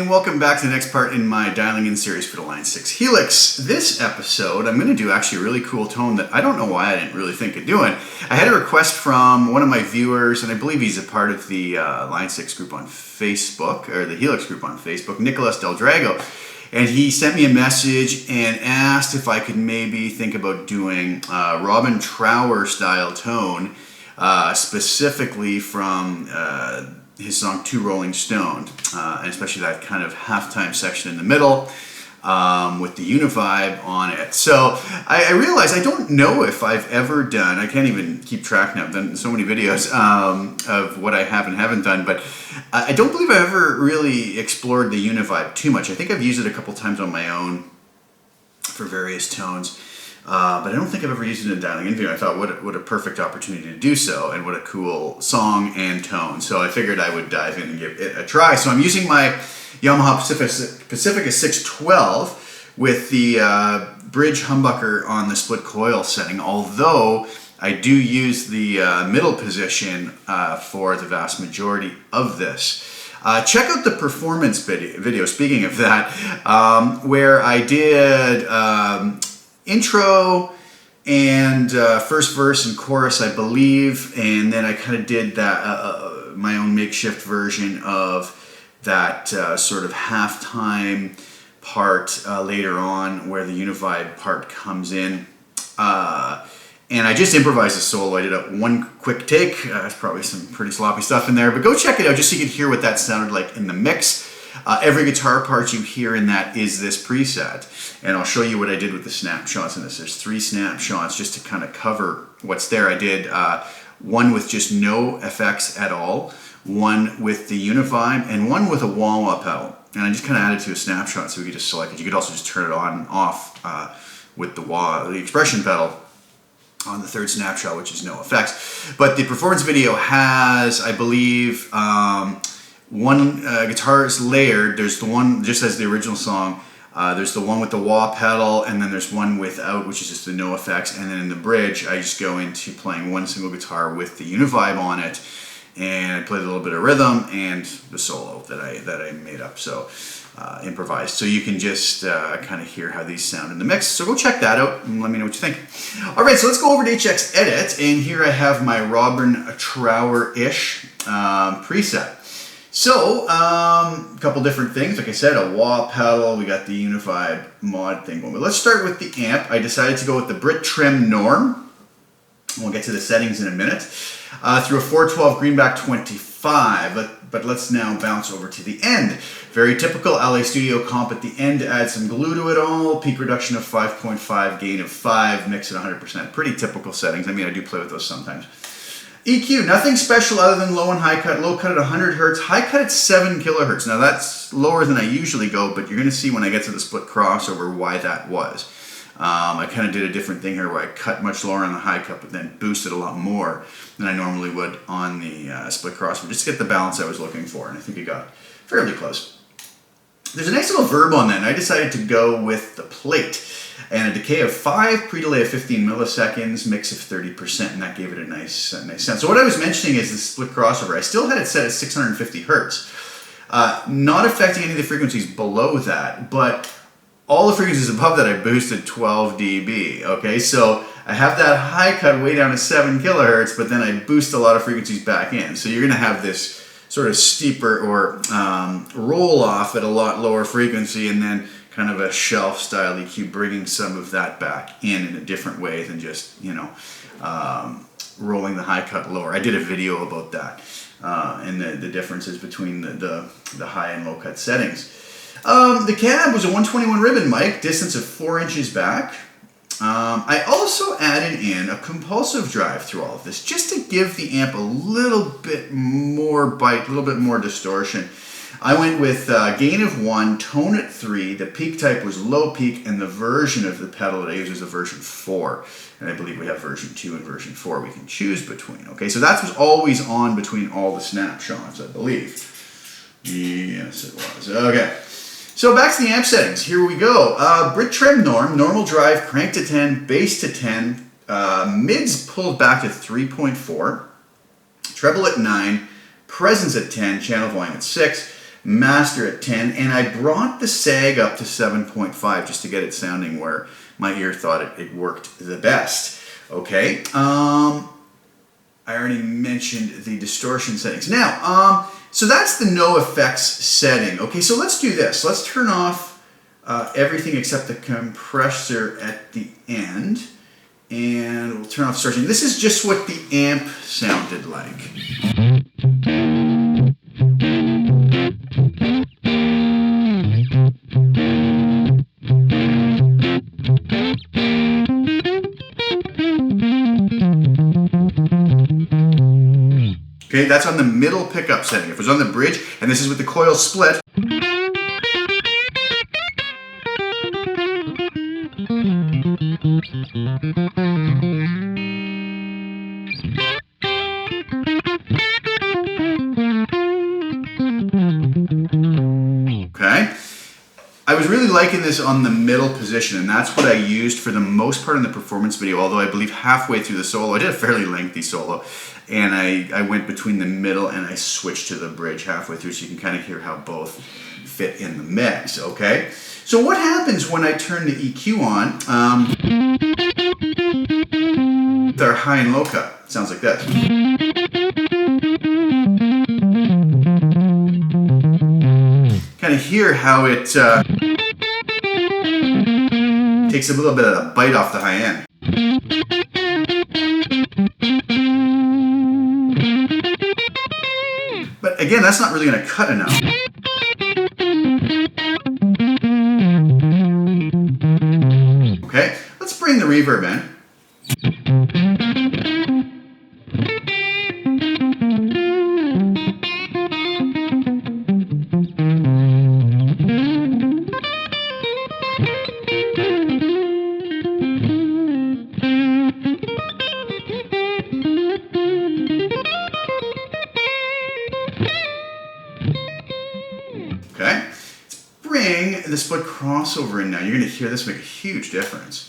and welcome back to the next part in my dialing in series for the Line 6 Helix. This episode, I'm going to do actually a really cool tone that I don't know why I didn't really think of doing. I had a request from one of my viewers, and I believe he's a part of the Line 6 group on Facebook, or the Helix group on Facebook, Nicholas Del Drago. And he sent me a message and asked if I could maybe think about doing Robin Trower'ish style tone, specifically from his song Two Rolling Stoned, and especially that kind of halftime section in the middle with the UniVibe on it. So I realized I don't know if I've ever done, I can't even keep track now, I've done so many videos of what I have and haven't done, but I don't believe I've ever really explored the UniVibe too much. I think I've used it a couple times on my own for various tones. But I don't think I've ever used it in a dialing in video. I thought, what a perfect opportunity to do so, and what a cool song and tone. So I figured I would dive in and give it a try. So I'm using my Yamaha Pacifica 612 with the bridge humbucker on the split coil setting, although I do use the middle position for the vast majority of this. Check out the performance video, speaking of that, where I did intro and first verse and chorus, I believe, and then I kind of did that my own makeshift version of that sort of halftime part later on, where the UniVibe part comes in, and I just improvised a solo. I did a one quick take. There's probably some pretty sloppy stuff in there, but go check it out just so you can hear what that sounded like in the mix. Every guitar part you hear in that is this preset, and I'll show you what I did with the snapshots in this. There's 3 snapshots just to kind of cover what's there. I did one with just no effects at all, one with the UniVibe, and one with a wah-wah pedal. And I just kind of added to a snapshot so we could just select it. You could also just turn it on and off with the expression pedal on the 3rd snapshot, which is no effects. But the performance video has, I believe, one guitar is layered. There's the one just as the original song. There's the one with the wah pedal, and then there's one without, which is just the no effects. And then in the bridge, I just go into playing one single guitar with the UniVibe on it, and I played a little bit of rhythm and the solo that I made up. So improvised. So you can just kind of hear how these sound in the mix. So go check that out and let me know what you think. All right, so let's go over to HX Edit, and here I have my Robin Trower'ish preset. So, a couple different things. Like I said, a wah pedal. We got the UniVibe mod thing going. But let's start with the amp. I decided to go with the Brit Trim Norm. We'll get to the settings in a minute. Through a 412 Greenback 25. But let's now bounce over to the end. Very typical LA Studio comp at the end to add some glue to it all. Peak reduction of 5.5, gain of 5, mix at 100%. Pretty typical settings. I mean, I do play with those sometimes. EQ, nothing special other than low and high cut. Low cut at 100 hertz, high cut at 7 kilohertz. Now that's lower than I usually go, but you're going to see when I get to the split crossover why that was. I kind of did a different thing here where I cut much lower on the high cut, but then boosted a lot more than I normally would on the split crossover, just to get the balance I was looking for, and I think it got fairly close. There's a nice little verb on that, and I decided to go with the plate. And a decay of 5, pre-delay of 15 milliseconds, mix of 30%, and that gave it a nice sound. So what I was mentioning is the split crossover. I still had it set at 650 hertz, not affecting any of the frequencies below that, but all the frequencies above that I boosted 12 dB, okay? So I have that high cut way down to 7 kilohertz, but then I boost a lot of frequencies back in. So you're gonna have this sort of steeper or roll off at a lot lower frequency, and then kind of a shelf style EQ, bringing some of that back in a different way than just, you know, rolling the high cut lower. I did a video about that and the differences between the high and low cut settings. The cab was a 121 ribbon mic, distance of 4 inches back. I also added in a compulsive drive through all of this, just to give the amp a little bit more bite, a little bit more distortion. I went with gain of 1, tone at 3, the peak type was low peak, and the version of the pedal that I use is a version 4. And I believe we have version 2 and version 4 we can choose between. Okay, so that was always on between all the snapshots, I believe. Yes, it was. Okay. So back to the amp settings. Here we go. Brit Trim Norm, normal drive, crank to 10, bass to 10, mids pulled back to 3.4, treble at 9, presence at 10, channel volume at 6, master at 10, and I brought the sag up to 7.5 just to get it sounding where my ear thought it worked the best. Okay, I already mentioned the distortion settings. Now, so that's the no effects setting. Okay, so let's do this. Let's turn off everything except the compressor at the end, and we'll turn off distortion. This is just what the amp sounded like. Okay, that's on the middle pickup setting. If it was on the bridge, and this is with the coil split. Okay, I was really liking this on the middle position, and that's what I used for the most part in the performance video, although I believe halfway through the solo, I did a fairly lengthy solo, and I went between the middle and I switched to the bridge halfway through, so you can kind of hear how both fit in the mix, okay? So what happens when I turn the EQ on with our high and low cut? It sounds like this. Kind of hear how it takes a little bit of a bite off the high end. But again, that's not really going to cut enough. Okay, let's bring the reverb in. Okay, let's bring the split crossover in now. You're going to hear this make a huge difference.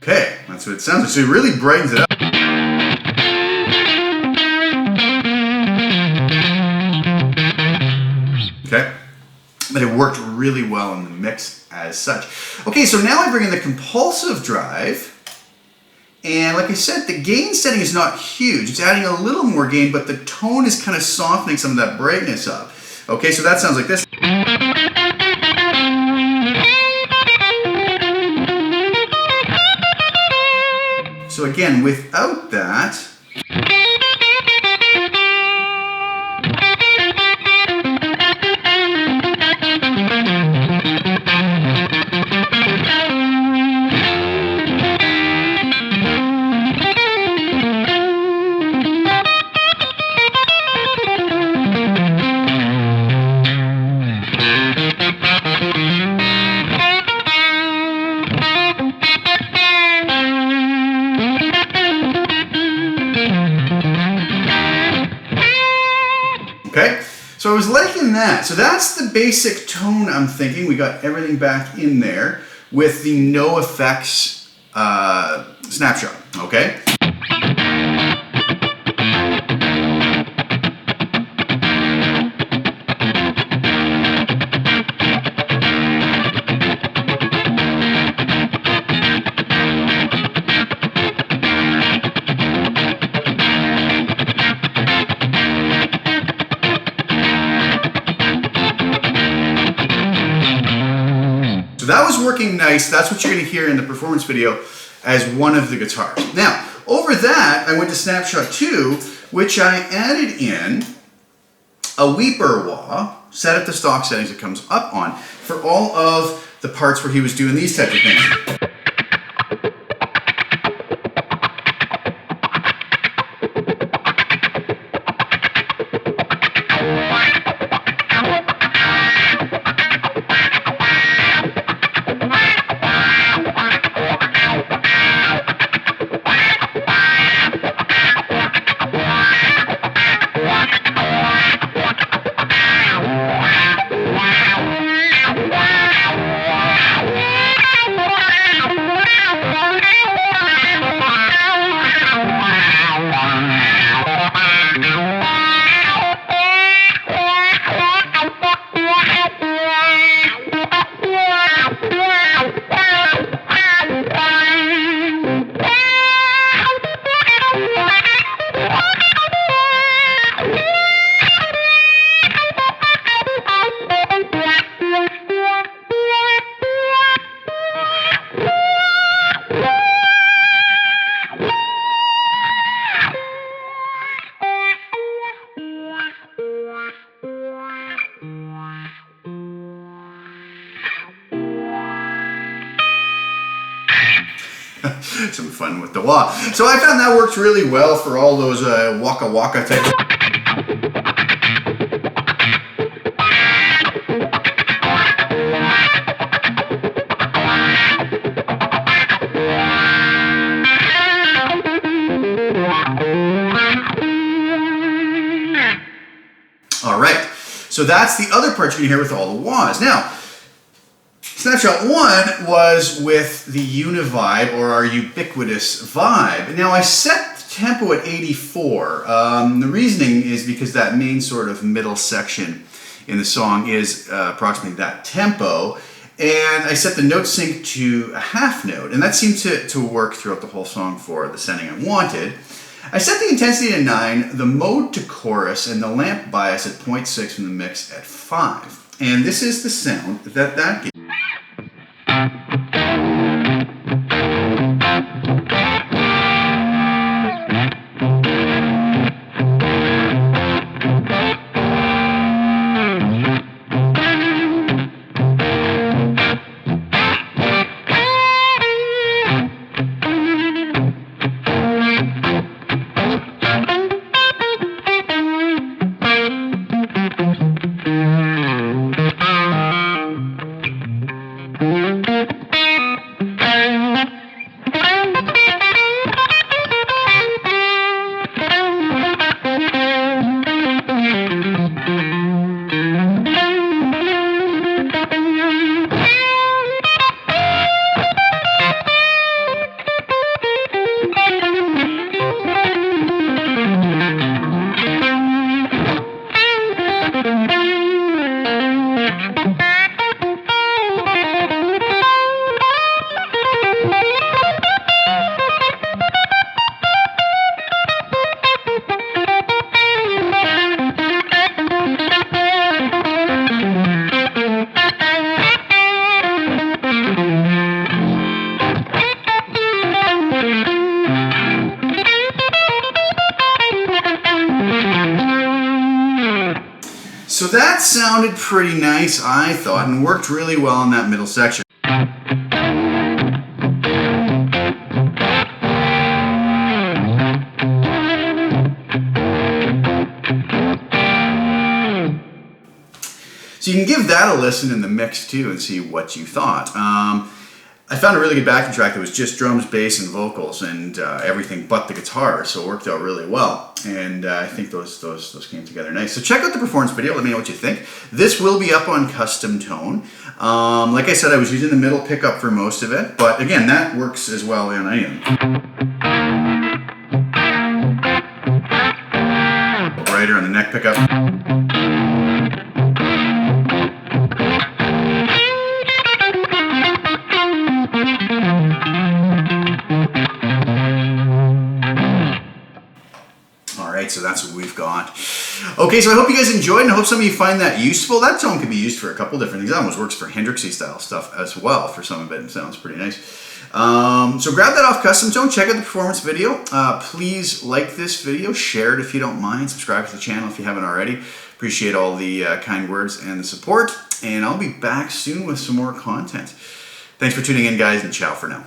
Okay, that's what it sounds like. So it really brightens it up. Okay, but it worked really well in the mix as such. Okay, so now I bring in the compulsive drive. And like I said, the gain setting is not huge. It's adding a little more gain, but the tone is kind of softening some of that brightness up. Okay, so that sounds like this. So again, without that, okay, so I was liking that. So that's the basic tone I'm thinking. We got everything back in there with the no effects snapshot, okay? That was working nice. That's what you're going to hear in the performance video as one of the guitars. Now, over that, I went to Snapshot 2, which I added in a Weeper wah, set at the stock settings it comes up on, for all of the parts where he was doing these types of things. Some fun with the wah. So I found that worked really well for all those waka waka type. All right, so that's the other part you can hear with all the wahs. Now, Snapshot 1 was with the UniVibe, or our ubiquitous vibe. Now I set the tempo at 84. The reasoning is because that main sort of middle section in the song is approximately that tempo, and I set the note sync to a half note, and that seemed to work throughout the whole song for the sounding I wanted. I set the intensity to 9, the mode to chorus, and the lamp bias at 0.6 and the mix at 5. And this is the sound that gives. So that sounded pretty nice, I thought, and worked really well in that middle section. So you can give that a listen in the mix too and see what you thought. I found a really good backing track that was just drums, bass, and vocals, and everything but the guitar, so it worked out really well. And I think those came together nice. So check out the performance video, let me know what you think. This will be up on Custom Tone. Like I said, I was using the middle pickup for most of it, but again, that works as well on anything. Brighter on the neck pickup. So that's what we've got. Okay, so I hope you guys enjoyed, and I hope some of you find that useful. That tone can be used for a couple different things. It almost works for Hendrixy style stuff as well for some of it, and sounds pretty nice. So grab that off Custom Tone, check out the performance video. Please like this video, share it if you don't mind, subscribe to the channel if you haven't already. Appreciate all the kind words and the support, and I'll be back soon with some more content. Thanks for tuning in, guys, and ciao for now.